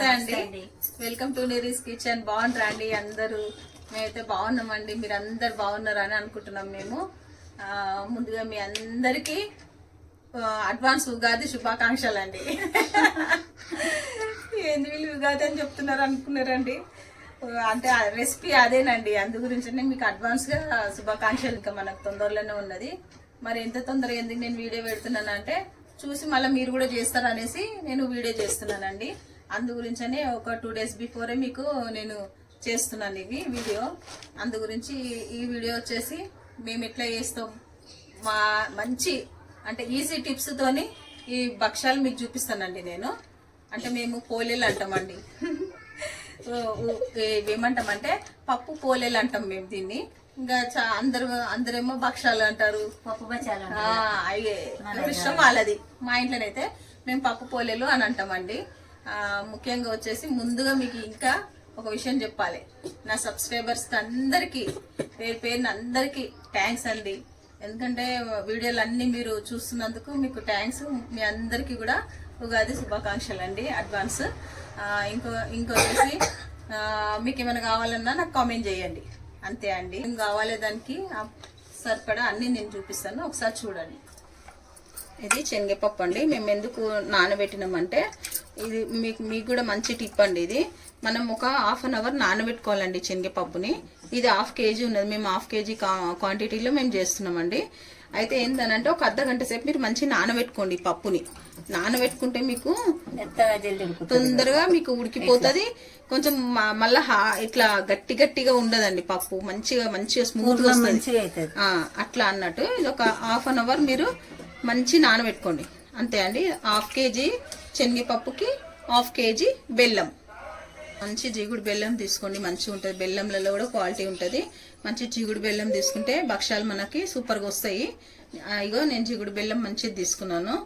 నమస్తే అండి, welcome to నీరీస్ kitchen. బాగుంటారా అండి అందరూ? మేమైతే బాగున్నామండి, మీరు అందరు బాగున్నారు అని అనుకుంటున్నాం మేము. ముందుగా మీ అందరికి అడ్వాన్స్ ఉగాది శుభాకాంక్షలు అండి. ఏంది వీళ్ళు ఉగాది అని చెప్తున్నారు అనుకున్నారండి, అంటే రెసిపీ అదేనండి, అందు గురించి మీకు అడ్వాన్స్ గా శుభాకాంక్షలు. ఇంకా మనకు తొందరలోనే ఉన్నది, మరి ఎంత తొందరగా ఎందుకు నేను వీడియో పెడుతున్నాను అంటే చూసి మళ్ళీ మీరు కూడా చేస్తారనేసి నేను వీడియో చేస్తున్నానండి. అందు గురించనే ఒక 2 days బిఫోరే మీకు నేను చేస్తున్నాను ఇవి వీడియో. అందు గురించి ఈ వీడియో వచ్చేసి మేము ఎట్లా చేస్తాం, మా మంచి అంటే ఈజీ టిప్స్ తోని ఈ భక్ష్యాలు మీకు చూపిస్తానండి నేను. అంటే మేము పోలేలు అంటామండి. ఏమంటామంటే పప్పు పోలేలు అంటాం మేము దీన్ని. ఇంకా అందరేమో భక్షాలు అంటారు, పప్పు బచ్చాలు ఇష్టం వాళ్ళది. మా ఇంట్లోనైతే మేము పప్పు పోలేలు అని అంటామండి. ముఖ్యంగా వచ్చేసి ముందుగా మీకు ఇంకా ఒక విషయం చెప్పాలి, నా సబ్స్క్రైబర్స్ అందరికి పేరు పేరున అందరికి థ్యాంక్స్ అండి. ఎందుకంటే వీడియోలు అన్ని మీరు చూస్తున్నందుకు మీకు థ్యాంక్స్. మీ అందరికి కూడా ఉగాది శుభాకాంక్షలు అండి అడ్వాన్స్. ఇంకొచ్చేసి మీకు ఏమైనా కావాలన్నా నాకు కామెంట్ చేయండి, అంతే అండి. ఏం కావాలి దానికి సరిపడా అన్ని నేను చూపిస్తాను, ఒకసారి చూడండి. ఇది శనగపప్పు అండి. మేము ఎందుకు నానబెట్టినామంటే ఇది మీకు కూడా మంచి టిప్ అండి. ఇది మనం ఒక 1/2 hour నానబెట్టుకోవాలండి శనగపప్పుని. ఇది 1/2 kg ఉన్నది, మేము 1/2 kg క్వాంటిటీలో మేము చేస్తున్నామండి. అయితే ఏంటనంటే ఒక అర్ధగంట సేపు మీరు మంచిగా నానబెట్టుకోండి పప్పుని. నానబెట్టుకుంటే మీకు తొందరగా మీకు ఉడికిపోతుంది. కొంచెం మళ్ళా ఇట్లా గట్టిగా ఉండదండి పప్పు, మంచిగా స్మూత్ గా వస్తుంది అట్లా అన్నట్టు. ఇది ఒక 1/2 hour మీరు మంచి నానబెట్టుకోండి, అంతే అండి. 1/2 kg శనగపప్పుకి 1/2 kg బెల్లం, మంచి జిగుడు బెల్లం తీసుకోండి, మంచిగా ఉంటుంది. బెల్లంలలో కూడా క్వాలిటీ ఉంటుంది. మంచి జిగుడు బెల్లం తీసుకుంటే భక్ష్యాలు మనకి సూపర్గా వస్తాయి. ఇగో నేను జిగుడు బెల్లం మంచిది తీసుకున్నాను.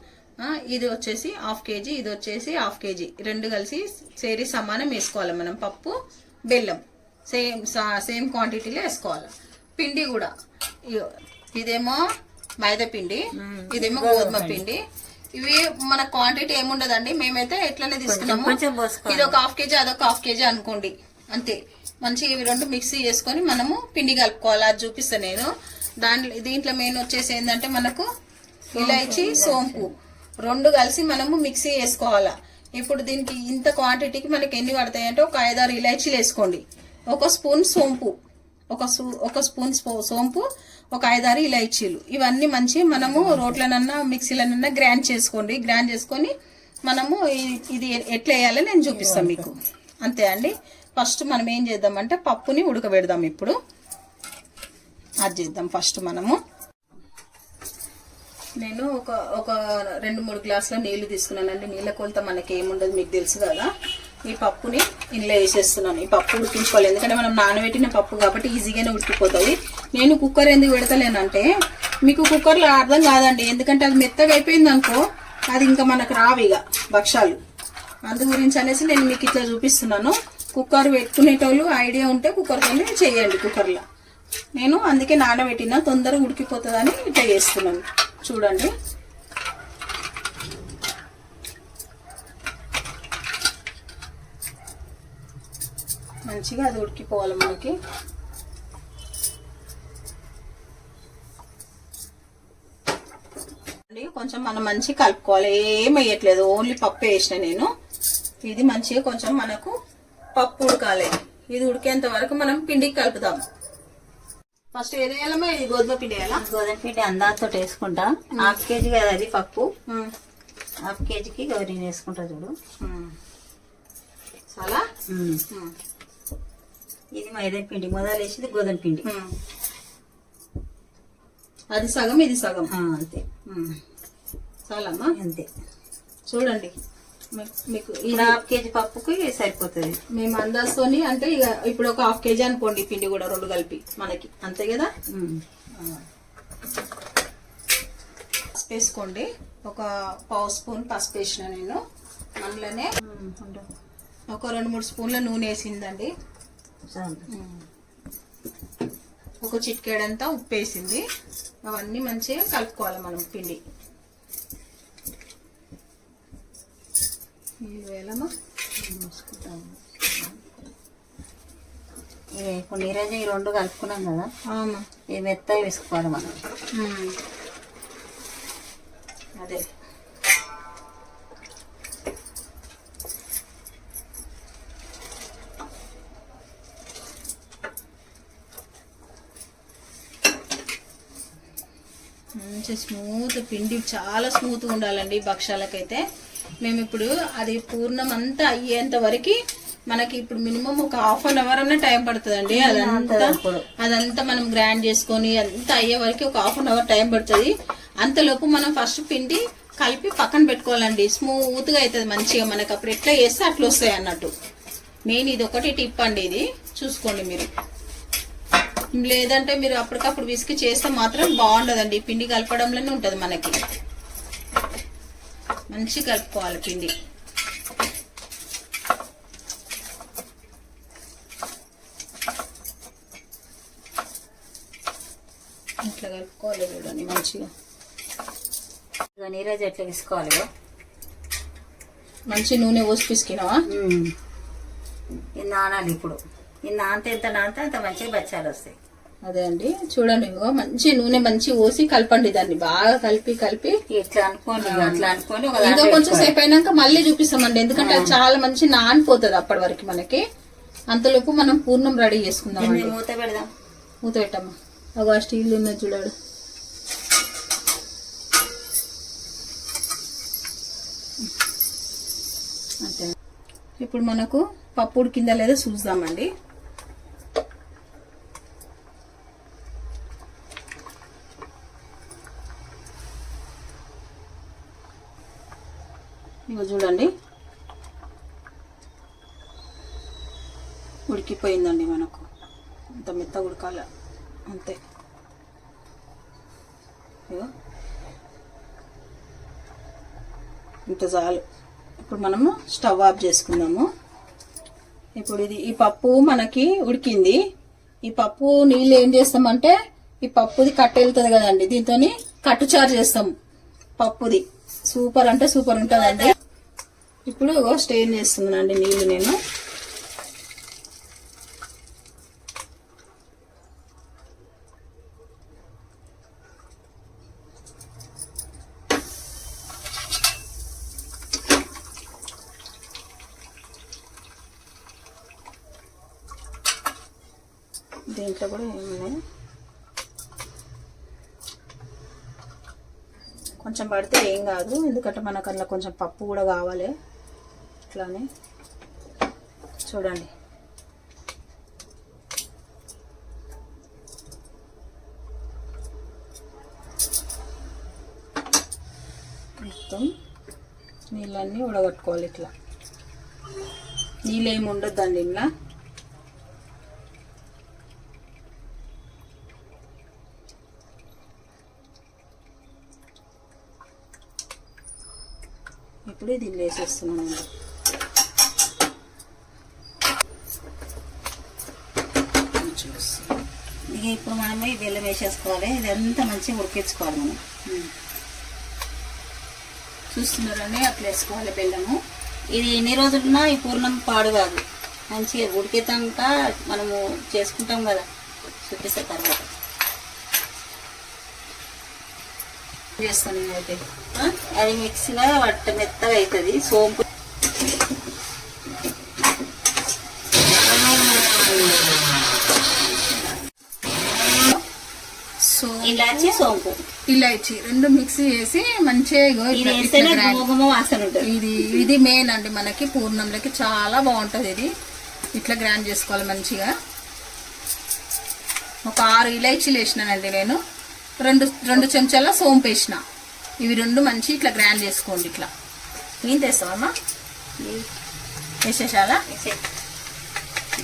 ఇది వచ్చేసి 1/2 kg, ఇది వచ్చేసి 1/2 kg, రెండు కలిసి సేరి సమానం వేసుకోవాలి మనం. పప్పు బెల్లం సేమ్ క్వాంటిటీలో వేసుకోవాలి. పిండి కూడా ఇదేమో మైదా పిండి, ఇదేమో గోధుమ పిండి. ఇవి మన క్వాంటిటీ ఏముండదండి, మేమైతే ఎట్లనే తీసుకున్నాము. ఇది ఒక 1/2 kg, అదొక 1/2 kg అనుకోండి, అంతే. మంచిగా ఇవి రెండు మిక్సీ చేసుకొని మనము పిండి కలుపుకోవాలి, అది చూపిస్తాను నేను. దీంట్లో మెయిన్ వచ్చేసి ఏంటంటే మనకు ఇలాచి సోంపు రెండు కలిసి మనము మిక్సీ వేసుకోవాలా. ఇప్పుడు దీనికి ఇంత క్వాంటిటీకి మనకి ఎన్ని పడతాయి అంటే ఒక 5-6 ఇలాచీలు వేసుకోండి, ఒక స్పూన్ సోంపు, ఒక స్పూన్ సోంపు, ఒక 5-6 ఇలాచీలు. ఇవన్నీ మంచిగా మనము రోట్లనన్నా మిక్సీలనన్నా గ్రైండ్ చేసుకోండి. గ్రైండ్ చేసుకొని మనము ఇది ఎట్లా వేయాలో నేను చూపిస్తాను మీకు, అంతే అండి. ఫస్ట్ మనం ఏం చేద్దామంటే పప్పుని ఉడకబెడదాం. ఇప్పుడు అది చేద్దాం. ఫస్ట్ మనము నేను ఒక 2-3 గ్లాసుల నీళ్లు తీసుకున్నానండి. నీళ్ళ కొలత మనకి ఏముండదు, మీకు తెలుసు కదా. ఈ పప్పుని ఇందులో వేసేస్తున్నాను. ఈ పప్పు ఉడికించుకోవాలి, ఎందుకంటే మనం నానబెట్టిన పప్పు కాబట్టి ఈజీగానే ఉడికిపోతుంది. నేను కుక్కర్ ఎందుకు పెడతలేనంటే మీకు కుక్కర్లో అర్థం కాదండి, ఎందుకంటే అది మెత్తగా అయిపోయింది అనుకో అది ఇంకా మనకు రావు ఇక భక్ష్యాలు. అందు గురించి అనేసి నేను మీకు ఇట్లా చూపిస్తున్నాను. కుక్కర్ పెట్టుకునేటోళ్ళు ఐడియా ఉంటే కుక్కర్తోనే చేయండి. కుక్కర్లో నేను అందుకే నానబెట్టిన, తొందరగా ఉడికిపోతుందని ఇట్లా చేస్తున్నాను. చూడండి, మంచిగా అది ఉడికిపోవాలి మనకి. కొంచెం మనం మంచిగా కలుపుకోవాలి, ఏం వేయట్లేదు, ఓన్లీ పప్పు వేసిన నేను. ఇది మంచిగా కొంచెం మనకు పప్పు ఉడకాలి. ఇది ఉడికేంత వరకు మనం పిండికి కలుపుదాం. ఫస్ట్ ఏది వేయాలమ్మా? ఇది గోధుమ పిండి వేయాలా? గోధుమ పిండి అందాతో వేసుకుంటా. 1/2 kg కదా అది పప్పు, 1/2 kgకి గౌరీ వేసుకుంటా చూడు. చాలా ఇది మైదా పిండి, మొదలు వేసింది గోధుమ పిండి. అది సగం, ఇది సగం, అంతే. చాలమ్మా, అంతే. చూడండి మీకు 1/2 kg పప్పుకి సరిపోతుంది. మేము అందాజతోని అంటే ఇక ఇప్పుడు ఒక 1/2 kg అనుకోండి పిండి కూడా రెండు కలిపి మనకి, అంతే కదా. పసుపు వేసుకోండి, ఒక 1/2 స్పూన్ పసుపు వేసిన నేను. అందులోనే ఒక 2-3 స్పూన్ల నూనె వేసిందండి. ఒక చిటికెడంతా ఉప్పు వేసింది. అవన్నీ మంచిగా కలుపుకోవాలి మనం పిండి. నీళ్ళు వేయాలమ్మా. ఇప్పుడు నీరజ ఈ రెండు కలుపుకున్నాం కదా, అవును ఈ మెత్తగా వేసుకోవాలి మనం. అదే మంచి స్మూత్ పిండి, చాలా స్మూత్గా ఉండాలండి భక్షాలకైతే. మేము ఇప్పుడు అది పూర్ణం అంతా అయ్యేంత వరకు మనకి ఇప్పుడు మినిమం ఒక ½ అనే టైం పడుతుందండి. అదంతా మనం గ్రైండ్ చేసుకొని అంతా అయ్యే వరకు ఒక ½ టైం పడుతుంది. అంతలోపు మనం ఫస్ట్ పిండి కలిపి పక్కన పెట్టుకోవాలండి. స్మూత్ గా అవుతుంది మంచిగా. మనకి అప్పుడు ఎట్లా చేస్తే అట్లా వస్తాయి అన్నట్టు. మెయిన్ ఇది ఒకటి టిప్ అండి, ఇది చూసుకోండి మీరు. లేదంటే మీరు అప్పటికప్పుడు విసికి చేస్తే మాత్రం బాగుండదండి. పిండి కలపడంలోనే ఉంటది మనకి. మంచిగా కలుపుకోవాలి పిండి. ఇట్లా కలుపుకోవాలి చూడండి మంచిగా. నీరజ ఎట్లా తీసుకోవాలి? మంచి నూనె పోసి పిసికినావా? ఇది నానాలి. ఇప్పుడు ఇది నానితే ఎంత నానితే అంత మంచిగా బచ్చాలు వస్తాయి. అదే అండి చూడండి, మంచి నూనె మంచి పోసి కలపండి. దాన్ని బాగా కలిపి కలిపి ఇట్లా అనుకోండి, అట్లా అనుకోని ఇంకా కొంచెం సేపు అయినాక మళ్ళీ చూపిస్తామండి. ఎందుకంటే అది చాలా మంచి నానిపోతుంది అప్పటి వరకు మనకి. అంతలోపు మనం పూర్ణం రెడీ చేసుకుందాం. మూత పెడదాం. మూత పెట్టమ్మా. ఒక స్టీల్ ఉన్నది చూడాడు. అంతే. ఇప్పుడు మనకు పప్పు ఉడికిందా లేదా చూద్దామండి. ఇగో చూడండి ఉడికిపోయిందండి. మనకు అంత మెత్తగా ఉడకాల అంతే. ఇంత చాలు. ఇప్పుడు మనము స్టవ్ ఆఫ్ చేసుకుందాము. ఇప్పుడు ఇది ఈ పప్పు మనకి ఉడికింది. ఈ పప్పు నీళ్ళు ఏం చేస్తామంటే ఈ పప్పుది కట్ట వెళ్తుంది కదండి, దీంతో కట్టుచారు చేస్తాం పప్పుది. సూపర్ అంటే సూపర్ ఉంటుందండి. ఇప్పుడు స్టెయిన్ చేస్తున్నానండి నీళ్ళు నేను. దీంట్లో కూడా ఏమున్నాయి, కొంచెం పడితే ఏం కాదు. ఎందుకంటే మనకు అందులో కొంచెం పప్పు కూడా కావాలి. ఇట్లానే చూడండి. మొత్తం నీళ్ళన్నీ ఉడగట్టుకోవాలి. ఇట్లా నీళ్ళు ఏమి ఉండొద్దండి ఇలా. ఇప్పుడు దీన్ని వేసేస్తున్నాను. ఇక ఇప్పుడు మనము ఈ బెల్లం వేసేసుకోవాలి. ఇదంతా మంచిగా ఉడికించుకోవాలి మనం. చూస్తున్నారండి అట్లా వేసుకోవాలి బెల్లము. ఇది ఎన్ని రోజులున్నా ఈ పూర్ణం పాడు కాదు. మంచిగా ఉడికేదాక మనము చేసుకుంటాం కదా, చూపిస్తే తర్వాత చేస్తాను. అయితే అది మిక్సీలో వట్ట మెత్తగా అవుతుంది. సోంపు ఇలాచి సోంపు ఇలాచి రెండు మిక్స్ చేసి మంచిగా వాసన ఉంటుంది. ఇది మెయిన్ అండి మనకి పూర్ణంలోకి చాలా బాగుంటది. ఇది ఇట్లా గ్రైండ్ చేసుకోవాలి మంచిగా. ఒక 6 ఇలాచీలు వేసినానండి నేను. రెండు చెంచాల సోంపు వేసిన. ఇవి రెండు మంచి ఇట్లా గ్రైండ్ చేసుకోండి. ఇట్లా ఏం తెస్తామమ్మా వేసేసాలా?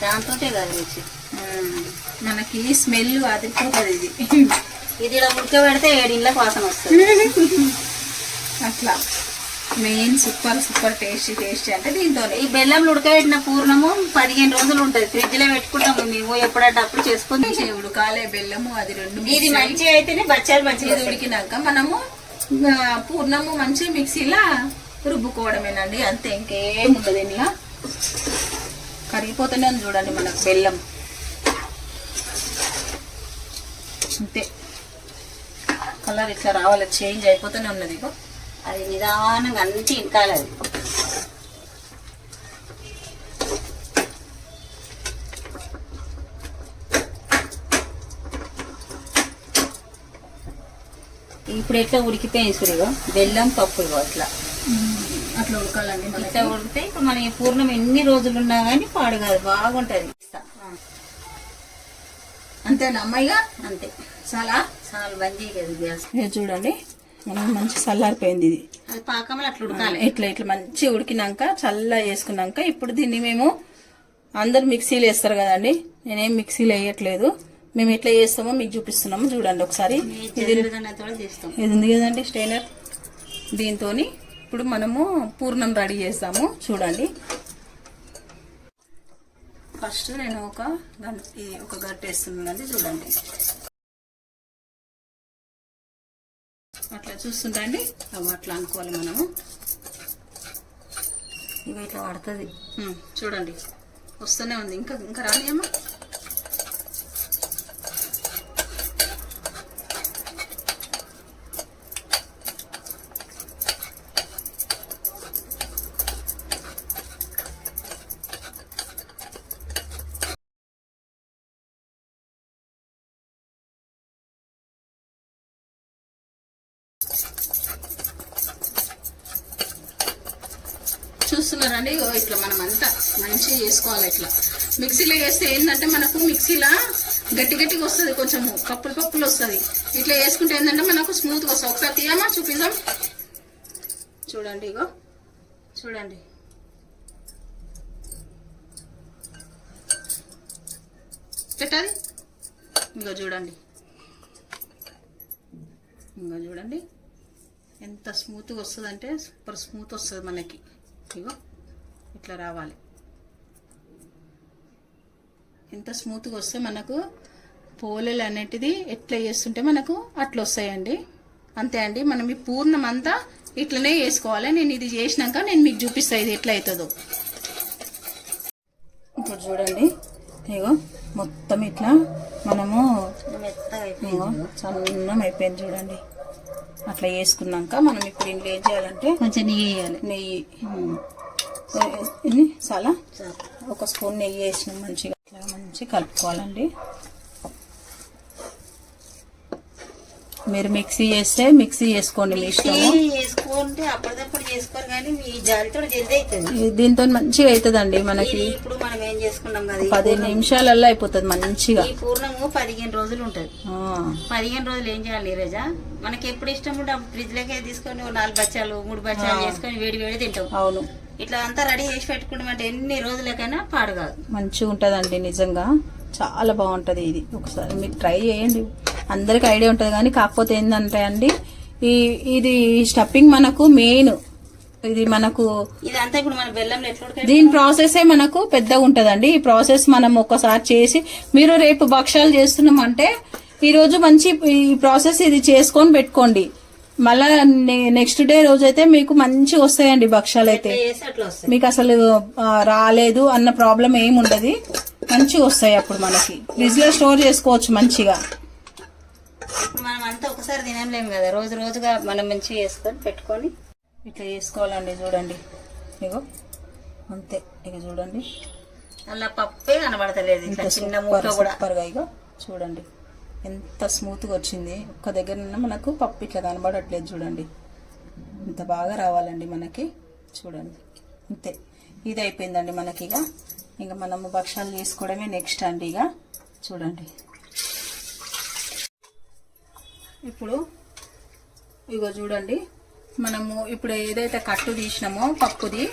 దాంతో కదా మనకి స్మెల్ అదిపోతుంది. ఇది ఇలా ఉడకబెడితే 7 ఇళ్ళకి వాసన వస్తుంది. అట్లా మెయిన్ సూపర్ టేస్టీ అంటే దీంతో. ఈ బెల్లం ఉడకబెట్టిన పూర్ణము 15 రోజులు ఉంటుంది. ఫ్రిడ్జ్ లో పెట్టుకుంటాము మేము ఎప్పుడంటే అప్పుడు చేసుకుని. ఉడకాలే బెల్లము అది రెండు. ఇది మంచిగా అయితేనే బచ్చాలు మంచిగా ఉడికినాక మనము పూర్ణము మంచి మిక్సీలా రుబ్బుకోవడమేనండి. అంతే, ఇంకేం ఉండదు. ఇలా కరిగిపోతూనే ఉంది చూడండి మనకు బెల్లం. అంతే కలర్ ఇట్లా రావాలి, చేంజ్ అయిపోతూనే ఉన్నది. ఇగో అది నిదానంగా అంతే ఇంకాలి అది. ఇప్పుడు ఎట్లా ఉడికిపోయింది చూడు, బెల్లం పప్పు ఇగో అట్లా అట్లా ఉడకాలండి. ఇట్లా ఉడికితే ఇప్పుడు మన ఈ పూర్ణం ఎన్ని రోజులు ఉన్నా కానీ పాడు కాదు, బాగుంటది. అంతేనా అమ్మాయిగా? అంతే చాలా చాలా బంద్ చేయలేదు గ్యాస్. చూడండి మనకి మంచి చల్లారిపోయింది ఇది. అది పాకంలో అట్లా ఉడకాలి. ఇట్లా ఇట్లా మంచి ఉడికినాక చల్ల వేసుకున్నాక ఇప్పుడు దీన్ని మేము అందరు మిక్సీలో వేస్తారు కదండి, నేనేం మిక్సీలో వేయట్లేదు. మేము ఎట్లా చేస్తామో మీకు చూపిస్తున్నాము చూడండి ఒకసారి. ఇది ఉంది కదండి స్టైనర్, దీంతో ఇప్పుడు మనము పూర్ణం రెడీ చేస్తాము చూడండి. ఫస్ట్ నేను ఒక గంట వేస్తున్నానండి చూడండి. అట్లా చూస్తుంటండి, అట్లా అనుకోవాలి మనము. ఇక ఇట్లా పడుతుంది చూడండి, వస్తూనే ఉంది. ఇంకా ఇంకా రానియమ్మా. చూస్తున్నారండి, ఇట్లా మనం అంతా మంచిగా చేసుకోవాలి. ఇట్లా మిక్సీలో వేస్తే ఏంటంటే మనకు మిక్సీలో గట్టి గట్టిగా వస్తుంది, కొంచెం పప్పులు పప్పులు వస్తుంది. ఇట్లా వేసుకుంటే ఏంటంటే మనకు స్మూత్గా వస్తుంది. ఒకసారి తీయమా చూపిద్దాం. చూడండి ఇగో చూడండి, పెట్టాలి. ఇంకో చూడండి, ఇంకో చూడండి ఎంత స్మూత్గా వస్తుంది అంటే సూపర్ స్మూత్ వస్తుంది మనకి. ఇగో ఇట్లా రావాలి. ఎంత స్మూత్గా వస్తే మనకు పోలేలు అనేటిది ఎట్లా చేస్తుంటే మనకు అట్లా వస్తాయండి. అంతే అండి, మనం ఈ పూర్ణం అంతా ఇట్లనే వేసుకోవాలి. నేను ఇది చేసినాక నేను మీకు చూపిస్తాను ఇది ఎట్లా అవుతుందో. ఇప్పుడు చూడండి, ఇగో మొత్తం ఇట్లా మనము సన్నం అయిపోయింది చూడండి. అట్లా వేసుకున్నాక మనం ఇప్పుడు ఇంట్లో ఏం చేయాలంటే కొంచెం నెయ్యి వేయాలి. నెయ్యి చాలా ఒక స్పూన్ నెయ్యి వేసినాం, మంచిగా ఇట్లా మంచిగా కలుపుకోవాలండి. మీరు మిక్సీ చేస్తే మిక్సీ చేసుకోండి, మీ ఇష్టం. చేసుకుంటే అప్పటిదప్పుడు చేసుకోరు కానీ మీ జాలితో జల్దీ అవుతుంది. దీంతో మంచిగా అవుతుందండి మనకి. ఇప్పుడు మనం ఏం చేసుకున్నాం కదా, 15 నిమిషాలలో అయిపోతుంది మంచిగా. ఈ పూర్ణము 15 రోజులు ఉంటది. 15 రోజులు ఏం చేయాలి ఈరోజా, మనకి ఎప్పుడు ఇష్టం ఉంటే ఫ్రిడ్జ్ లోకి తీసుకొని 4 బచ్చాలు 3 బచ్చాలు చేసుకొని వేడి వేడి తింటాం. అవును, ఇట్లా అంతా రెడీ చేసి పెట్టుకుంటామంటే ఎన్ని రోజులకైనా పాడు కాదు, మంచిగా ఉంటదండి. నిజంగా చాలా బాగుంటది ఇది. ఒకసారి మీరు ట్రై చేయండి, అందరికి ఐడియా ఉంటది. కానీ కాకపోతే ఏంటంటే అండి, ఇది స్టఫింగ్ మనకు మెయిన్. ఇది మనకు ఇదంతా ఇప్పుడు మన బెల్లం ఎట్లా దీని ప్రాసెస్ మనకు పెద్దగా ఉంటదండి. ఈ ప్రాసెస్ మనం ఒక్కసారి చేసి, మీరు రేపు భక్షాలు చేస్తున్నామంటే ఈ రోజు మంచి ఈ ప్రాసెస్ ఇది చేసుకొని పెట్టుకోండి. మళ్ళా నెక్స్ట్ డే రోజు అయితే మీకు మంచిగా వస్తాయండి భక్షాలు. అయితే మీకు అసలు రాలేదు అన్న ప్రాబ్లం ఏమి ఉండదు, మంచిగా వస్తాయి. అప్పుడు మనకి ఫ్రిడ్జ్ లో స్టోర్ చేసుకోవచ్చు మంచిగా. మనం అంతా ఒకసారి తినలేము కదా, రోజు రోజుగా మనం మంచిగా చేసుకొని పెట్టుకొని ఇట్లా చేసుకోవాలండి. చూడండి ఇగో అంతే. ఇక చూడండి అలా పప్పే కనబడతలేదు, చిన్న మూట కూడా సూపర్గా. ఇగో చూడండి ఎంత స్మూత్గా వచ్చింది. ఒక్క దగ్గర మనకు పప్పు ఇట్లా కనబడట్లేదు చూడండి, ఇంత బాగా రావాలండి మనకి. చూడండి అంతే, ఇది అయిపోయిందండి మనకి. ఇక మనము భక్షాలు చేసుకోవడమే నెక్స్ట్ అండి. ఇక చూడండి, ఇప్పుడు ఇగో చూడండి, మనము ఇప్పుడు ఏదైతే కట్టు తీసినామో పప్పుది,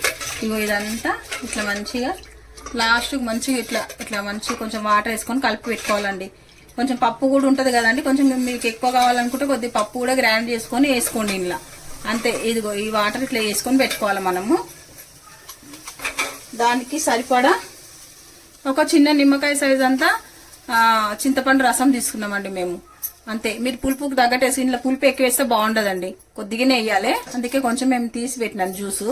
ఇగో ఇదంతా ఇట్లా మంచిగా లాస్ట్కి మంచిగా ఇట్లా ఇట్లా మంచిగా కొంచెం వాటర్ వేసుకొని కలిపి పెట్టుకోవాలండి. కొంచెం పప్పు కూడా ఉంటుంది కదండి, కొంచెం మీకు ఎక్కువ కావాలనుకుంటే కొద్దిగా పప్పు కూడా గ్రైండ్ చేసుకొని వేసుకోండి ఇంట్లో. అంతే, ఇదిగో ఈ వాటర్ ఇట్లా వేసుకొని పెట్టుకోవాలి మనము. దానికి సరిపడా ఒక చిన్న నిమ్మకాయ సైజ్ అంతా చింతపండు రసం తీసుకున్నామండి మేము. అంతే, మీరు పులుపుకి తగ్గట్టు వేసి, ఇంట్లో పులుపు ఎక్కువ వేస్తే బాగుండదండి, కొద్దిగానే వేయాలి. అందుకే కొంచెం మేము తీసి పెట్టినాం జ్యూసు.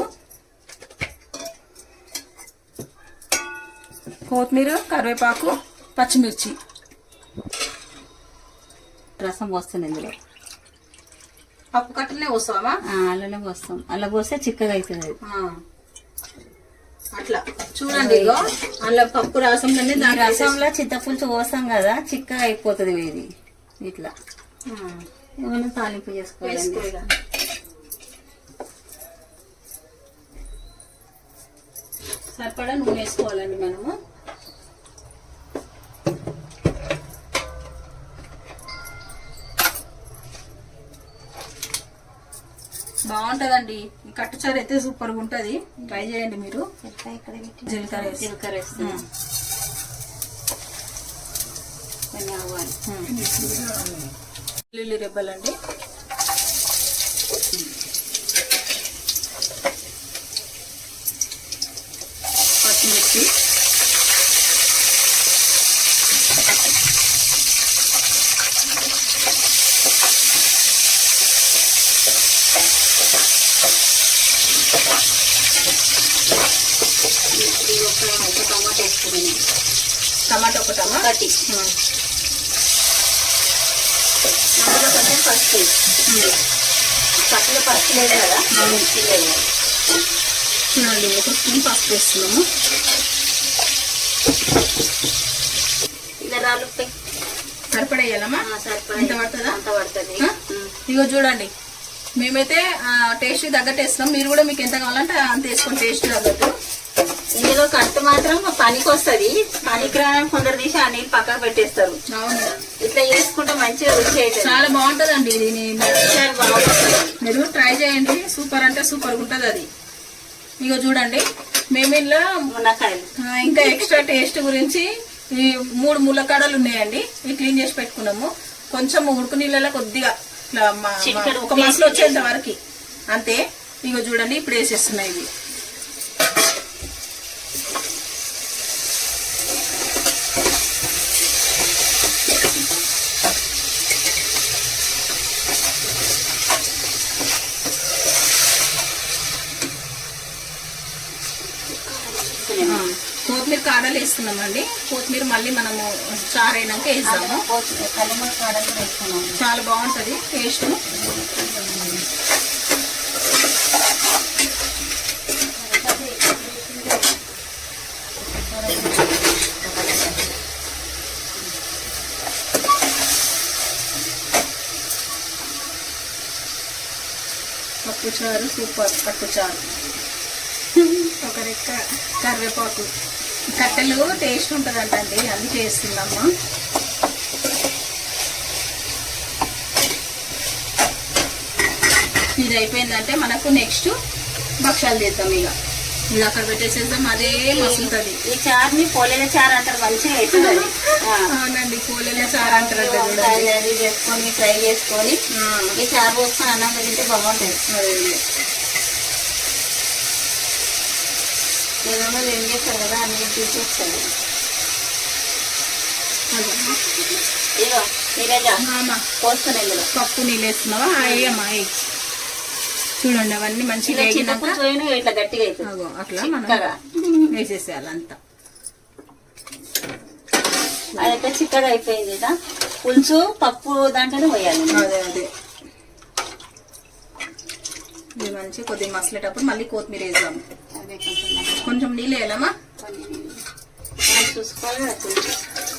కొత్తిమీర, కరివేపాకు, పచ్చిమిర్చి. రసం పోస్తాను ఇందులో. పప్పు కట్టలనే పోస్తావా? అల్లనే పోస్తాం. అల్ల పోస్తే చిక్కగా అవుతుంది అది. అట్లా చూడండి, ఇగో అలా పప్పు రసంలోనే దాని రసంలో చింతపులుసు పోస్తాం కదా, చిక్కగా అయిపోతుంది ఇది. ఇట్లా ఏమైనా తాలింపు చేసుకోవాలి. సరిపడా నూనె వేసుకోవాలండి మనము. బాగుంటదండి ఈ కట్టుచారు అయితే సూపర్ గా ఉంటది. ట్రై చేయండి మీరు. జీలకర్ర వేస్తాం. వెల్లుల్లి రెబ్బలండి, పచ్చిమిర్చి, టమాటా వేసుకున్నాను. టమాటా ఒక టమాటా, అందులో కొంచెం పసుపు. పసుపు పసుపు లేదు కదా, చూడండి ఒక స్పూన్ పసుపు వేస్తున్నాము. ఇలా రాళ్ళు సరిపడా వేయాలమ్మా. సరిపడా ఎంత పడుతుందా? అంత పడుతుంది. ఇగో చూడండి, మేమైతే టేస్ట్ తగ్గట్టు వేస్తున్నాం. మీరు కూడా మీకు ఎంత కావాలంటే అంత వేసుకోండి టేస్ట్ తగ్గట్టు. ఇందులో కట్టు మాత్రం పనికి వస్తుంది. పనికి రాని కొందరు తీసి ఆ నీళ్ళు పక్కకు పెట్టేస్తారు. అవును, ఇట్లా చేసుకుంటే మంచిగా రుచి అవుతుంది. చాలా బాగుంటదండి ఇది. బాగుంటుంది, మీరు ట్రై చేయండి. సూపర్ అంటే సూపర్ ఉంటది అది. ఇగో చూడండి, మేము ఇలా మునక్కాయలు ఇంకా ఎక్స్ట్రా టేస్ట్ గురించి ఈ 3 ములక్కాడలు ఉన్నాయండి. ఇవి క్లీన్ చేసి పెట్టుకున్నాము. కొంచెం ఉడుకు నీళ్ళలో కొద్దిగా ఇట్లా ఒక మసలు వచ్చేంత వరకు అంతే. ఇగో చూడండి, ఇప్పుడు వేసేస్తున్నాయి ఇవి. కొత్తిమీర కాడలు వేస్తున్నామండి. కొత్తిమీర మళ్ళీ మనము చారైనాక వేస్తాము. కాడలు వేసుకున్నాము. చాలా బాగుంటది టేస్ట్. పప్పుచారు సూపర్. పప్పుచారు, ఒక రెక్క కరివేపాకు, కట్టెలు టేస్ట్ ఉంటుందంటండి, అందుకే వేస్తున్నాము. ఇది అయిపోయిందంటే మనకు నెక్స్ట్ భక్షాలు చేద్దాం. ఇక ఇది అక్కడ పెట్టేసేద్దాం, అదే మసులుతుంది. ఈ చారుని పోలేల చారు అంటారు, మంచిగా అవుతుంది. అవునండి, పోలేల చారు అంటారు. అది చేసుకొని ఫ్రై చేసుకొని ఈ చారు పోసుకొని అన్నం తింటే బాగుంటుంది. ఏదైనా ఏం చేస్తారు కదా, అన్ని తీసేస్తారు. ఇదో నీరజ పోసుకొని ఇందులో పప్పు నీళ్ళు వేస్తున్నావా? అయ్యమ్మా, చూడండి అవన్నీ మంచిగా ఇట్లా గట్టిగా అవుతుంది. అట్లా మనం వేసేసేయాలి అంతా. అదైతే చిక్కగా అయిపోయింది. పులుసు పప్పు దాంట్లోనే పోయాలి. అదే అదే ఇది మంచి కొద్దిగా మసలేటప్పుడు మళ్ళీ కొత్తిమీర వేద్దాం. కొంచెం నీళ్ళు వేయాలమ్మా.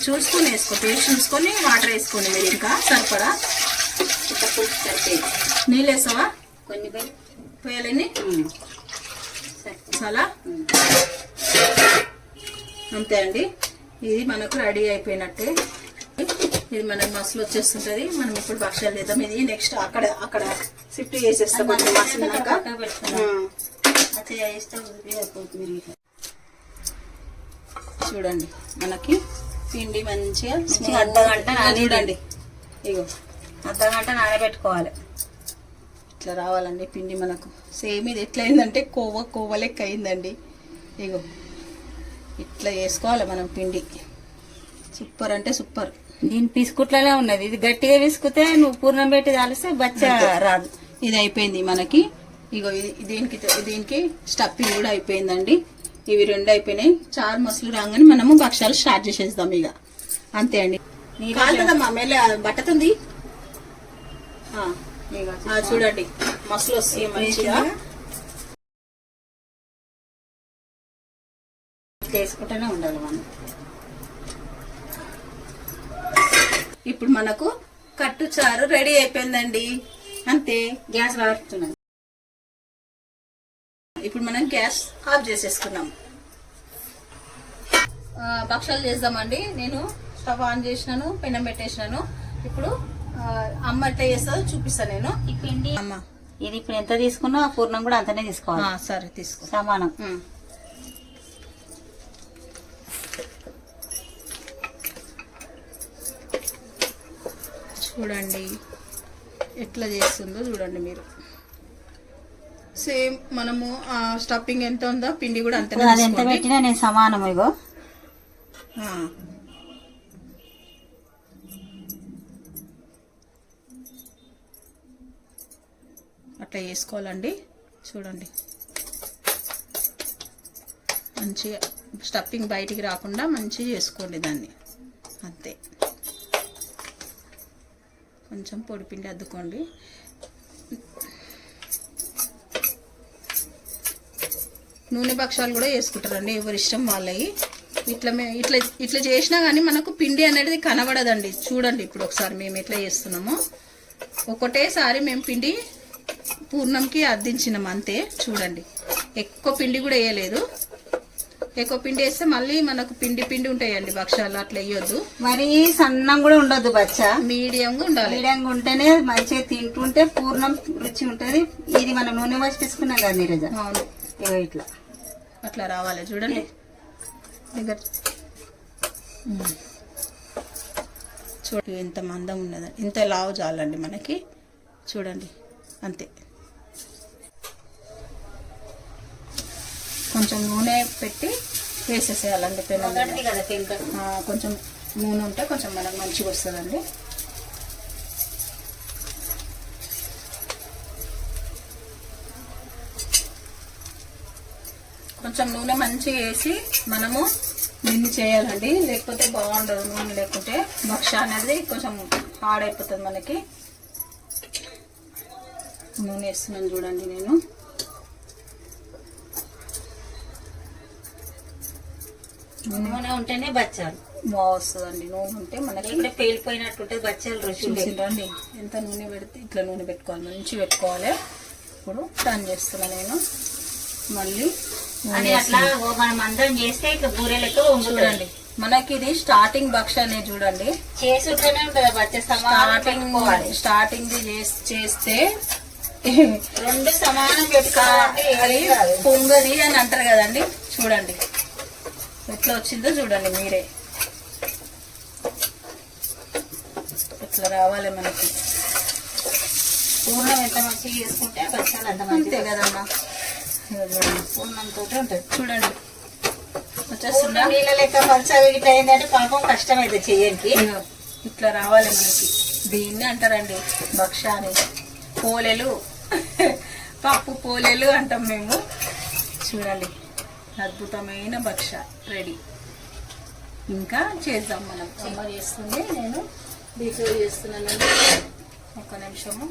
చూసుకొని వేసుకో, టేస్ట్ చూసుకొని వాటర్ వేసుకోండి మీరు. ఇంకా సరిపడా పులుసు సరిపోయింది. నీళ్ళు వేస్తావా? కొన్ని పోయాలని చాలా అంతే అండి. ఇది మనకు రెడీ అయిపోయినట్టే. ఇది మనకు మసలు వచ్చేస్తుంటది. మనం ఇప్పుడు భక్షాలు చేద్దాం. ఇది నెక్స్ట్ అక్కడ షిఫ్ట్ చేసేస్తాం. చూడండి, మనకి పిండి మంచిగా అర్ధగంట చూడండి. ఇగో అర్ధగంట నానబెట్టుకోవాలి. ఇట్లా రావాలండి పిండి మనకు. సేమ్ ఇది ఎట్లా అయిందంటే కోవ లెక్క అయిందండి. ఇగో ఇట్లా వేసుకోవాలి మనం పిండి. సూపర్ అంటే సూపర్. దీని పిసుకుట్లనే ఉన్నది. ఇది గట్టిగా పిసుకుతే నువ్వు పూర్ణం పెట్టి తాలిస్తే బచ్చ రాదు. ఇది అయిపోయింది మనకి. ఇగో దీనికి స్టఫింగ్ కూడా అయిపోయిందండి. ఇవి 2 అయిపోయినాయి. చారు మసులు రాగానే మనము భక్షాలు స్టార్ట్ చేసేద్దాం ఇక. అంతే అండి. కాలుతుందమ్మా మెల్ల బట్టతుంది. చూడండి మసులు వస్తాయి మంచిగా చేసుకుంటూనే ఉండాలి మనం. ఇప్పుడు మనకు కట్టు చారు రెడీ అయిపోయిందండి. అంతే. గ్యాస్ వాడుతున్నాం. ఇప్పుడు మనం గ్యాస్ ఆఫ్ చేసేసుకున్నాం. భక్షాలు చేద్దామండి. నేను స్టవ్ ఆన్ చేసినాను, పెనం పెట్టేసినాను. ఇప్పుడు అమ్మ ఎట్లా చేస్తుందో చూపిస్తాను నేను. ఈ పిండి అమ్మ ఇది ఇప్పుడు ఎంత తీసుకున్నా ఆ పూర్ణం కూడా అంతనే తీసుకోవాలి. సరే తీసుకో, సమానం. చూడండి ఎట్లా చేస్తుందో చూడండి మీరు. సేమ్ మనము స్టఫింగ్ ఎంత ఉందో పిండి కూడా అంతే. అది ఎంత పెట్టినా నేను సమానం. ఇగో అట్లా చేసుకోవాలండి. చూడండి మంచిగా స్టఫింగ్ బయటికి రాకుండా మంచిగా చేసుకోండి దాన్ని. అంతే. కొంచెం పొడిపిండి అద్దుకోండి. నూనె భక్షాలు కూడా వేసుకుంటారండి, ఎవరి ఇష్టం వాళ్ళవి. ఇట్లా చేసినా కానీ మనకు పిండి అనేది కనబడదండి. చూడండి ఇప్పుడు ఒకసారి మేము ఎట్లా చేస్తున్నామో. ఒకటేసారి మేము పిండి పూర్ణంకి అద్దించినాం అంతే. చూడండి ఎక్కువ పిండి కూడా వేయలేదు. ఎక్కువ పిండి వేస్తే మళ్ళీ మనకు పిండి ఉంటాయండి భక్షాలు. అట్లా వేయొద్దు. మరి సన్నం కూడా ఉండొద్దు. బచ్చా మీడియంగా ఉండాలి. మీడియంగా ఉంటేనే మంచిగా తింటుంటే పూర్ణం రుచి ఉంటది. ఇది మనం నూనె వచ్చి తీసుకున్నాం కదా నీరజ. అవును. ఇట్లా అట్లా రావాలి. చూడండి దగ్గర చూడండి ఎంత మందం ఉన్నది. ఇంత లావు చాలండి మనకి. చూడండి అంతే. కొంచెం నూనె పెట్టి వేసేసేయాలండి పెనం. కొంచెం నూనె ఉంటే కొంచెం మనకు మంచిగా వస్తుందండి. కొంచెం నూనె మంచిగా వేసి మనము దీన్ని చేయాలండి. లేకపోతే బాగుండదు. నూనె లేకుంటే భక్ష అనేది కొంచెం హార్డ్ అయిపోతుంది మనకి. నూనె వేస్తున్నాను చూడండి నేను. నూనె ఉంటేనే బచ్చాలు బాగా వస్తుందండి. నూనె ఉంటే మనకి ఇక్కడ పేలిపోయినట్టు ఉంటుంది బచ్చాలు రుచి. రండి ఎంత నూనె పెడితే ఇట్లా నూనె పెట్టుకోవాలి, మంచి పెట్టుకోవాలి. ఇప్పుడు టర్న్ చేస్తున్నా నేను. మళ్ళీ అట్లా మనం అందరం చేస్తే ఇట్లా బూరెలతో చూడండి. మనకి ఇది స్టార్టింగ్ భక్ష అనేది చూడండి. చేసుకుంటూనే ఉంటుంది బచ్చ. స్టార్టింగ్ చేస్తే 2 సమానం పెట్టుకోవాలి. పొంగది అని అంటారు కదండి. చూడండి ఎట్లా వచ్చిందో చూడండి మీరే. ఇట్లా రావాలి మనకి. పూర్ణం ఎంత మంచిగా చేసుకుంటే బచ్చాలు అంత అంతే కదమ్మా. పూర్ణంతో ఉంటుంది. చూడండి వచ్చేస్తుందా. నీళ్ళ లెక్క పలచగా ఇట్లా అయిందంటే పాపం కష్టం అయితే చేయడానికి. ఇట్లా రావాలి మనకి. దీన్ని అంటారండి భక్ష అని. పోలేలు, పప్పు పోలేలు అంటాం మేము. చూడండి అద్భుతమైన భక్ష రెడీ. ఇంకా చేద్దాం మనం. అమ్మ చేస్తుంది, నేను దీంట్లో చేస్తున్నానండి. ఒక్క నిమిషము.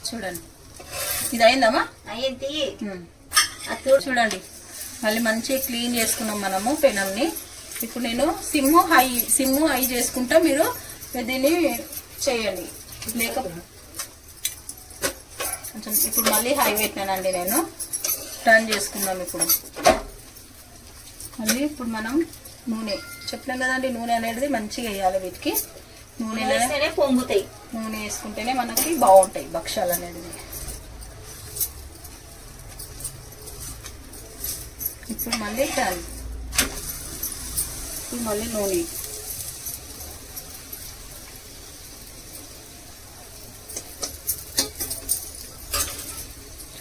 చూడండి ఇది అయిందమ్మా. అయ్యింది. చూడండి మళ్ళీ మంచిగా క్లీన్ చేసుకున్నాం మనము పెనంని. ఇప్పుడు నేను సిమ్ హై చేసుకుంటా. మీరు దీన్ని చేయండి. లేకపోతే కొంచెం ఇప్పుడు మళ్ళీ హై పెట్టినానండి నేను. టర్న్ చేసుకుందాం ఇప్పుడు. మళ్ళీ ఇప్పుడు మనం నూనె చెప్పినాం కదండి. నూనె అనేది మంచిగా వేయాలి వీటికి. నూనె పొంగుతాయి. నూనె వేసుకుంటేనే మనకి బాగుంటాయి భక్షాలు అనేది. ఇప్పుడు మళ్ళీ టర్న్. ఇప్పుడు మళ్ళీ నూనె.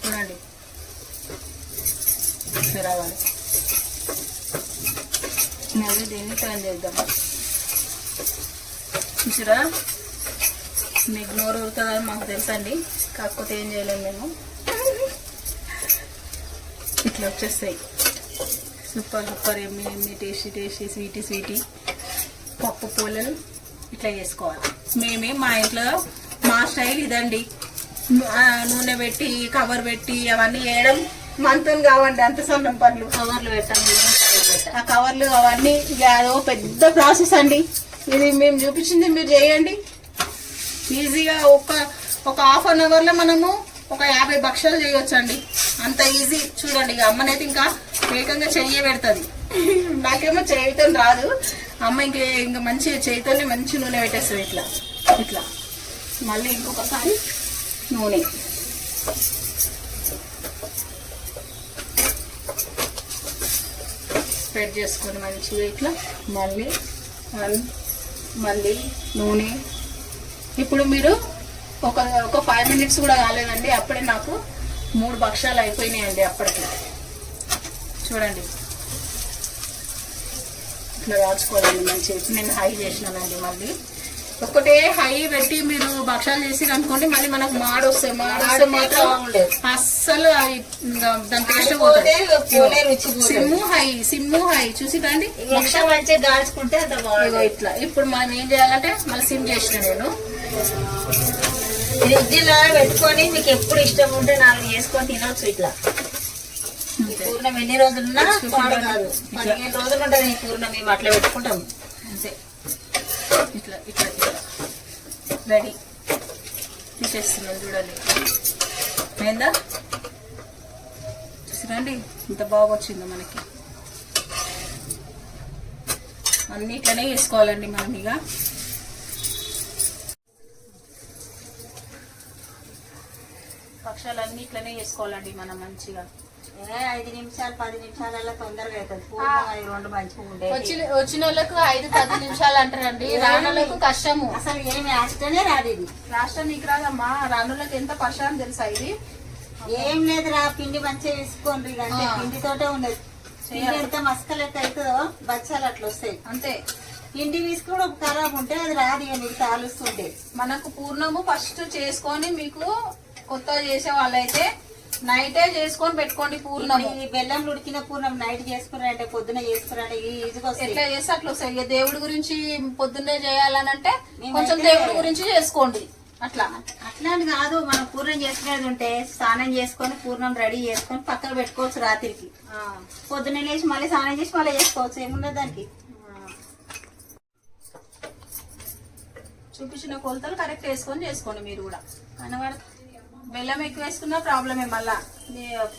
చూడండి రావాలి. మళ్ళీ దీన్ని టర్న్ చేద్దాం. చూసారా మీకు నోరు ఊరుతుందని మాకు తెలుసండి. కాకపోతే ఏం చేయలేము మేము. ఇట్లా వచ్చేస్తాయి. సూపర్ సూపర్ ఎమ్మి ఎమ్మి టేస్టీ టేస్టీ స్వీటీ స్వీటీ పప్పు పూలలు ఇట్లా చేసుకోవాలి. మేమే మా ఇంట్లో మా స్టైల్ ఇదండి. నూనె పెట్టి కవర్ పెట్టి అవన్నీ వేయడం మనతో కావండి, అంత సొంతం పనులు. కవర్లు పెట్టాము, ఆ కవర్లు అవన్నీ ఇక అదో పెద్ద ప్రాసెస్ అండి. ఇది మేము చూపించింది మీరు చేయండి ఈజీగా. ఒక హాఫ్ అన్ అవర్లో మనము ఒక 50 భక్షాలు చేయొచ్చండి, అంత ఈజీ. చూడండి ఇక అమ్మనైతే ఇంకా ఏకంగా చెయ్యి పెడుతుంది, నాకేమో చేయటం రాదు. అమ్మ ఇంకా మంచి చేయితోనే మంచి నూనె పెట్టేస్తుంది. ఇట్లా ఇట్లా మళ్ళీ ఇంకొకసారి నూనె స్ప్రెడ్ చేసుకొని మంచిగా ఇట్లా మళ్ళీ నూనె. ఇప్పుడు మీరు ఒక 5 మినిట్స్ కూడా కాలేదండి, అప్పుడే నాకు 3 భక్షాలు అయిపోయినాయండి అప్పటికి. చూడండి ఇట్లా రాచుకోవాలండి మంచిగా. ఇప్పుడు నేను హై చేసినానండి. మళ్ళీ ఒకటే హై పెట్టి మీరు భక్షాలు చేసి అనుకోండి, మళ్ళీ మనకు మాడు వస్తాయి. మాడు మాత్రం అస్సలు దాని టేస్ట్ పోతుంది. సిమ్ము హై చూసి రండి. మంచిగా దాల్చుకుంటే ఇట్లా ఇప్పుడు మనం ఏం చేయాలంటే మళ్ళీ సిమ్ చేసిన నేను ఫ్రిడ్జ్లో పెట్టుకొని మీకు ఎప్పుడు ఇష్టం ఉంటే 4 చేసుకొని తినొచ్చు. ఇట్లా పూర్ణం ఎన్ని రోజులున్నా పాడు కాదు, 15 రోజులు ఉంటుంది ఈ పూర్ణం. మేము అట్లా పెట్టుకుంటాం అంతే. ఇట్లా ఇట్లా ఇట్లా రెడీ తీసేస్తున్నాం. చూడండి అయిందా? చూసిరండి ఇంత బాగా వచ్చిందో మనకి. అన్నీ ఇట్లనే వేసుకోవాలండి మనం. ఇక పక్షాలన్నీ ఇట్లనే వేసుకోవాలండి మనం మంచిగా. 5 నిమిషాలు 10 నిమిషాలలో తొందరగా అవుతుంది. పూర్ణం 2 మంచిగా ఉండే వచ్చిన వాళ్ళకు 5-10 నిమిషాలు అంటారండి, రానులకు కష్టము. అసలు ఏమి రాష్ట్రమే రాదు. ఇది రాష్ట్రం నీకు రాదమ్మా, రానులకు ఎంత కష్టం తెలుసా. ఇది ఏం లేదురా, పిండి మంచిగా వేసుకోండి. అంటే పిండితోటే ఉండదు. పిండి ఎంత మస్కలెక్క అవుతుందో బచ్చాలు అట్లా వస్తాయి అంతే. పిండి తీసుకుని ఒక ఖరాబ్ ఉంటే అది రాదు. ఇక మీకు తాలుస్తుంటే మనకు పూర్ణము ఫస్ట్ చేసుకొని, మీకు కొత్తగా చేసే వాళ్ళైతే నైటే చేసుకొని పెట్టుకోండి పూర్ణం. ఈ బెల్లం ఉడికిన పూర్ణం నైట్ చేసుకున్నారంటే పొద్దున చేసుకున్నారంటే ఈజీగా ఎట్లా చేస్తే అట్లా వస్తాయి. ఇక దేవుడి గురించి పొద్దున్నే చేయాలనంటే కొంచెం దేవుడి గురించి చేసుకోండి. అట్లా అట్లాంటి కాదు, మనం పూర్ణం చేసుకునేది ఉంటే స్నానం చేసుకొని పూర్ణం రెడీ చేసుకొని పక్కన పెట్టుకోవచ్చు. రాత్రికి పొద్దున్నే లేచి మళ్ళీ స్నానం చేసి మళ్ళీ చేసుకోవచ్చు. ఏమున్నది దానికి. చూపించిన కొలతలు కరెక్ట్ వేసుకొని చేసుకోండి మీరు కూడా. కనబడ బెల్లం ఎక్కువ వేసుకున్నా ప్రాబ్లమే. మళ్ళా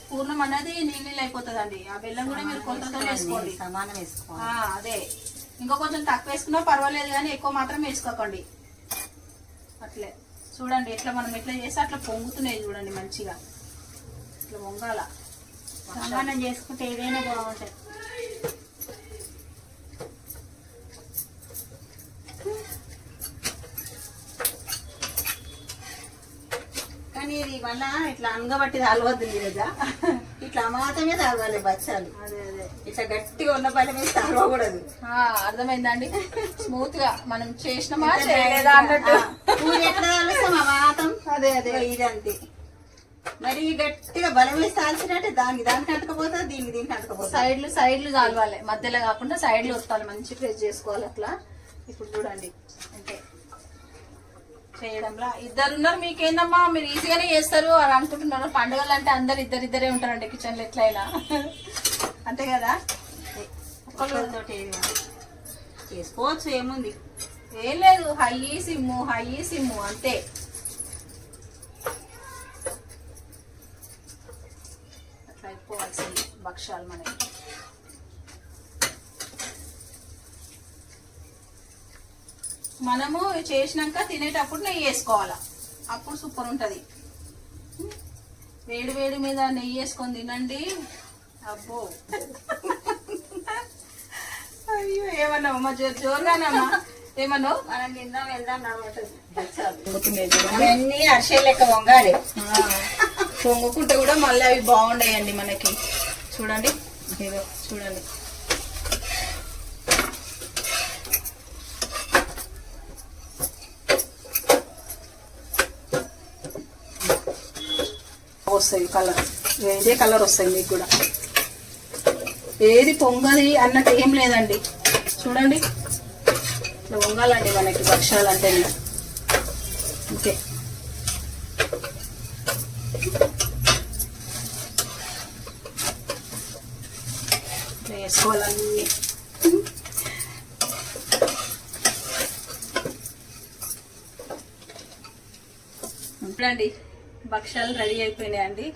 పూర్ణం అనేది నీళ్ళు అయిపోతుందండి. ఆ బెల్లం కూడా మీరు కొలతతో వేసుకోండి, సమానం వేసుకోండి. అదే ఇంకా కొంచెం తక్కువ వేసుకున్నా పర్వాలేదు, కానీ ఎక్కువ మాత్రం వేసుకోకండి. అట్లే చూడండి ఎట్లా మనం ఎట్లా చేస్తే అట్లా పొంగుతున్నాయి. చూడండి మంచిగా ఇట్లా పొంగాల. సమానం చేసుకుంటే ఏదైనా బాగుంటుంది. కానీ ఇది మళ్ళా ఇట్లా అంగబట్టి తాగవద్దు కదా, ఇట్లా మాత్రమే తాగాలి బచ్చాలు. అదే అదే ఇట్లా గట్టిగా ఉన్న పని మీద తాగకూడదు. అర్థమైందండి. స్మూత్ గా మనం చేసినమా చేయలేదా అన్నట్టు ఎట్లా తాలుస్తాం ఆ మాతం. అదే అదే ఇది అంతే. మరి గట్టిగా బలం వేసి తాల్చినట్టే దానికి అంటకపోతుంది, దీనికి అంటకపోతుంది. సైడ్లు కాలవాలి, మధ్యలో కాకుండా సైడ్లు వస్తాలి. మంచి ప్రెస్ చేసుకోవాలి అట్లా. ఇప్పుడు చూడండి అంటే చేయడంలా ఇద్దరున్నారు. మీకేందమ్మా మీరు ఈజీగానే చేస్తారు అని అనుకుంటున్నారు. పండుగలు అంటే అందరు ఇద్దరిద్దరే ఉంటారండి కిచెన్ లో ఎట్లయినా. అంతే కదా, ఒకళ్ళతోటి చేసుకోవచ్చు. ఏముంది, ఏం లేదు. హై సిమ్ము అంతే. అట్లా అయిపోవాల్సింది భక్షాలు మనకి. మనము చేసినాక తినేటప్పుడు నెయ్యి వేసుకోవాలా, అప్పుడు సూపర్ ఉంటది. వేడి వేడి మీద నెయ్యి వేసుకొని తినండి. అబ్బో అయ్యో ఏమన్నావమ్మా, జోరుగానమ్మా ఏమన్నావు? మనం తిందాం వెళ్దాం అన్ని అరిసె లెక్క వంగాలి. పొంగుకుంటే కూడా మళ్ళీ అవి బాగుండాయండి మనకి. చూడండి చూడండి వస్తాయి కలర్, ఇదే కలర్ వస్తాయి మీకు కూడా. ఏది పొంగది అన్నట్టు ఏం లేదండి. చూడండి ఇట్లా పొంగాలండి మనకి భక్షాలు అంటే. ఓకే వేసుకోవాలన్నీ. చూడండి భక్షాలు రెడీ అయిపోయినాయండి.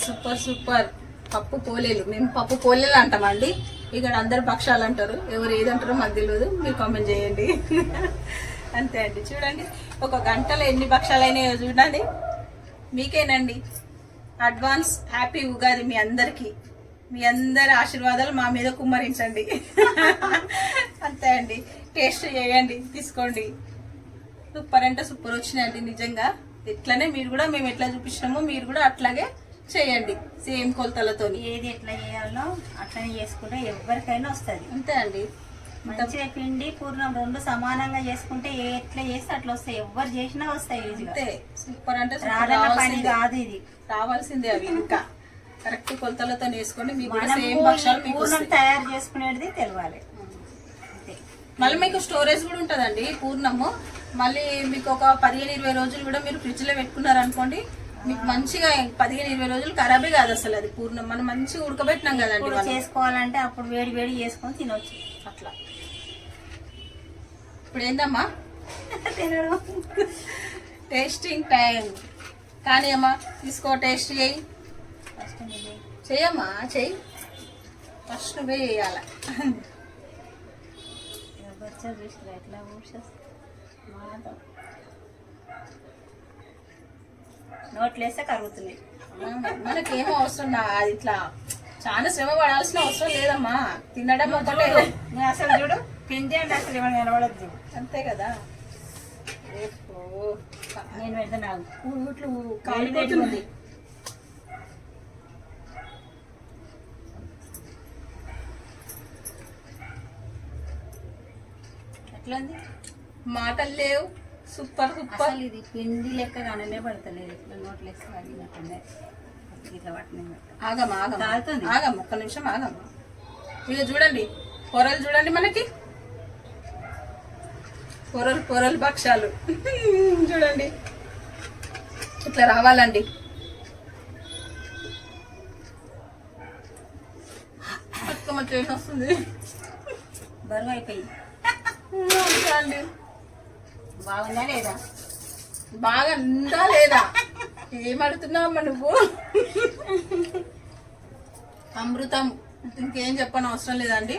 సూపర్ సూపర్ పప్పు పోలేలు. మేము పప్పు పోలేలు అంటామండి, ఇక్కడ అందరు భక్షాలు అంటారు. ఎవరు ఏదంటారో మాకు తెలియదు, మీరు కామెంట్ చేయండి. అంతే అండి. చూడండి ఒక గంటలో ఎన్ని భక్షాలు అయినాయో చూడండి. మీకేనండి అడ్వాన్స్ హ్యాపీ ఉగాది మీ అందరికీ. మీ అందరి ఆశీర్వాదాలు మా మీద కుమ్మరించండి. అంతే అండి. టేస్ట్ చేయండి, తీసుకోండి. సూపర్ అంటే సూపర్ వచ్చినాయండి నిజంగా. ఇట్లనే మీరు కూడా, మేము ఎట్లా చూపించినామో మీరు కూడా అట్లాగే చేయండి, సేమ్ కొలతలతో. ఏది ఎట్లా చేయాలో అట్లనే చేసుకుంటే ఎవరికైనా వస్తుంది. అంతే అండి. మంచిగా పిండి పూర్ణం రెండు సమానంగా చేసుకుంటే ఎట్లా చేస్తే అట్లా వస్తాయి. ఎవరు చేసినా వస్తాయి. అంతే సూపర్ అంటే పని కాదు ఇది, రావాల్సిందే. అవి ఇంకా కరెక్ట్ కొలతలతో వేసుకోండి. మీకు సేమ్ భక్షాలు పూర్ణం తయారు చేసుకునేది తెలియాలి. మళ్ళీ మీకు స్టోరేజ్ కూడా ఉంటదండి పూర్ణము. మళ్ళీ మీకు ఒక 15-20 రోజులు కూడా మీరు ఫ్రిడ్జ్ లో పెట్టుకున్నారు అనుకోండి, మీకు మంచిగా 15-20 రోజులు ఖరాబే కాదు అసలు అది పూర్ణం. మనం మంచిగా ఉడకబెట్టినాం కదండి. చేసుకోవాలంటే అప్పుడు వేడి వేడి చేసుకొని తినొచ్చు అట్లా. ఇప్పుడు ఏందమ్మా తినడం టేస్టింగ్ టైం. కానీ అమ్మా తీసుకో, టేస్ట్ చేయి. చెయ్యమ్మా, చెయ్యి. ఫస్ట్ నువ్వే చేయాల. ఎట్లా నోట్లేస్తే కరుగుతున్నాయి. మనకేమో అవసరం అది ఇట్లా చాలా శ్రమ పడాల్సిన అవసరం లేదమ్మా. తినడం ఒకటే. అసలు చూడు పిండి అంటే అసలు ఏమైనా నిలబడద్దు. అంతే కదా. నేను పెడతాను ఇట్లు కాలిపోతుంది. ఎట్లంది? మాటలు లేవు. Super super. ఇది పిండి లెక్క కాననే పడతలేదు. ఇట్లా నోట్లు వేస్తే పడినట్టుండే ఇట్లా పట్టిన. ఆగమ్మా ఆగమ్మ ఒక్క నిమిషం ఆగమ్మ. ఇక చూడండి పొరలు చూడండి, మనకి పొరలు పొరలు భక్షాలు చూడండి ఇట్లా రావాలండి. ట్రైన్ వస్తుంది. బరువు అయిపోయి అండి. బాగుందా లేదా? బాగా ఉందా లేదా? ఏమడుతున్నావమ్మా నువ్వు? అమృతం. ఇంకేం చెప్పని అవసరం లేదండి.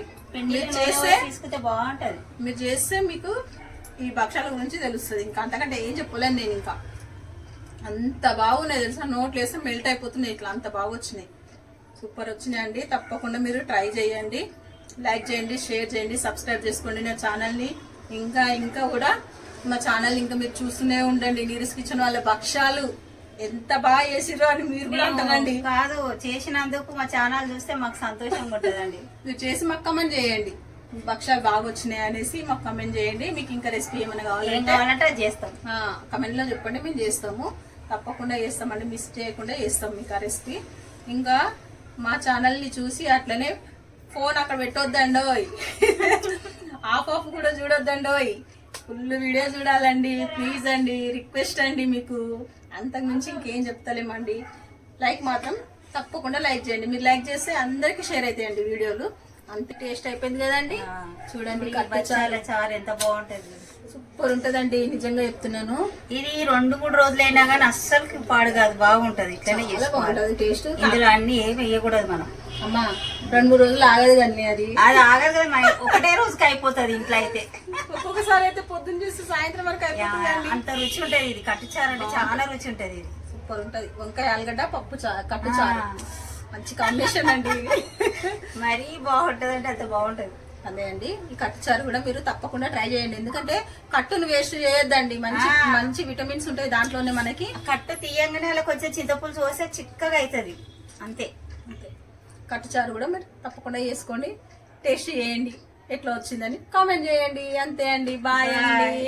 మీరు చేస్తే తీసుకుంటే బాగుంటది. మీరు చేస్తే మీకు ఈ భక్షాల గురించి తెలుస్తుంది. ఇంకా అంతకంటే ఏం చెప్పలేను నేను. ఇంకా అంత బాగున్నాయి తెలుసా, నోట్లు వేస్తే మెల్ట్ అయిపోతున్నాయి. ఇట్లా అంత బాగా వచ్చినాయి. సూపర్ వచ్చినాయి అండి. తప్పకుండా మీరు ట్రై చేయండి. లైక్ చేయండి, షేర్ చేయండి, సబ్స్క్రైబ్ చేసుకోండి నా ఛానల్ని. ఇంకా కూడా మా ఛానల్ ఇంకా మీరు చూస్తూనే ఉండండి. నీరస్ కిచెన్ వాళ్ళ భక్షాలు ఎంత బాగా చేసిరో అని మీరు కూడా అంటారండి. కాదు, చేసినందుకు మా ఛానల్ చూస్తే మాకు సంతోషంగా ఉంటుందండి. మీరు చేసి మాకు కమెంట్ చేయండి, భక్షాలు బాగా వచ్చినాయి అనేసి మాకు కమెంట్ చేయండి. మీకు ఇంకా రెసిపీ ఏమైనా కావాలంటే చేస్తాం. కమెంట్ లో చెప్పండి, మేము చేస్తాము. తప్పకుండా చేస్తామండి, మిస్ చేయకుండా చేస్తాం మీకు ఆ రెసిపీ. ఇంకా మా ఛానల్ ని చూసి అట్లనే ఫోన్ అక్కడ పెట్టొద్దండోయ్, ఆఫ్ కూడా చూడొద్దండోయ్. ఫుల్ వీడియో చూడాలండి ప్లీజ్ అండి, రిక్వెస్ట్ అండి మీకు. అంతకు మించి ఇంకేం చెప్తలేమండి. లైక్ మాత్రం తప్పకుండా లైక్ చేయండి. మీరు లైక్ చేస్తే అందరికి షేర్ అవుతాయండి వీడియోలు. అంత టేస్ట్ అయిపోయింది కదండి. చూడండి చారు ఎంత బాగుంటది, సూపర్ ఉంటదండి. నిజంగా చెప్తున్నాను. ఇది 2-3 రోజులైనా కానీ అస్సలు పాడు కాదు, బాగుంటది. ఇట్లనే బాగుంటది టేస్ట్. ఇందులో అన్ని ఏమి వేయకూడదు మనం. అమ్మా 2-3 రోజులు ఆగదు కానీ అది ఆగదు కదా, ఒకటే రోజుకి అయిపోతుంది ఇంట్లో అయితే. ఒక్కొక్కసారి అయితే పొద్దున్న చూస్తే సాయంత్రం వరకు అయిపోతుంది. అంత రుచి ఉంటది ఇది. కట్టుచారు అంటే చాలా రుచి ఉంటది. ఇది సూపర్ ఉంటది. వంకాయ ఆలుగడ్డ పప్పు కట్టుచారు మంచి కాంబినేషన్ అండి. మరీ బాగుంటది అంటే అంత బాగుంటది. అదే అండి, ఈ కట్టుచారు కూడా మీరు తప్పకుండా ట్రై చేయండి. ఎందుకంటే కట్టును వేస్ట్ చేయొద్దండి. మంచి మంచి విటమిన్స్ ఉంటాయి దాంట్లోనే. మనకి కట్టు తీయంగానే అలా కొంచెం చింతపులుసు పోస్తే చిక్కగా అవుతుంది. అంతే. కట్టుచారు కూడా మీరు తప్పకుండా చేసుకోండి, టేస్ట్ చేయండి, ఎట్లా వచ్చిందని కామెంట్ చేయండి. అంతే అండి, బాయ్ అండి.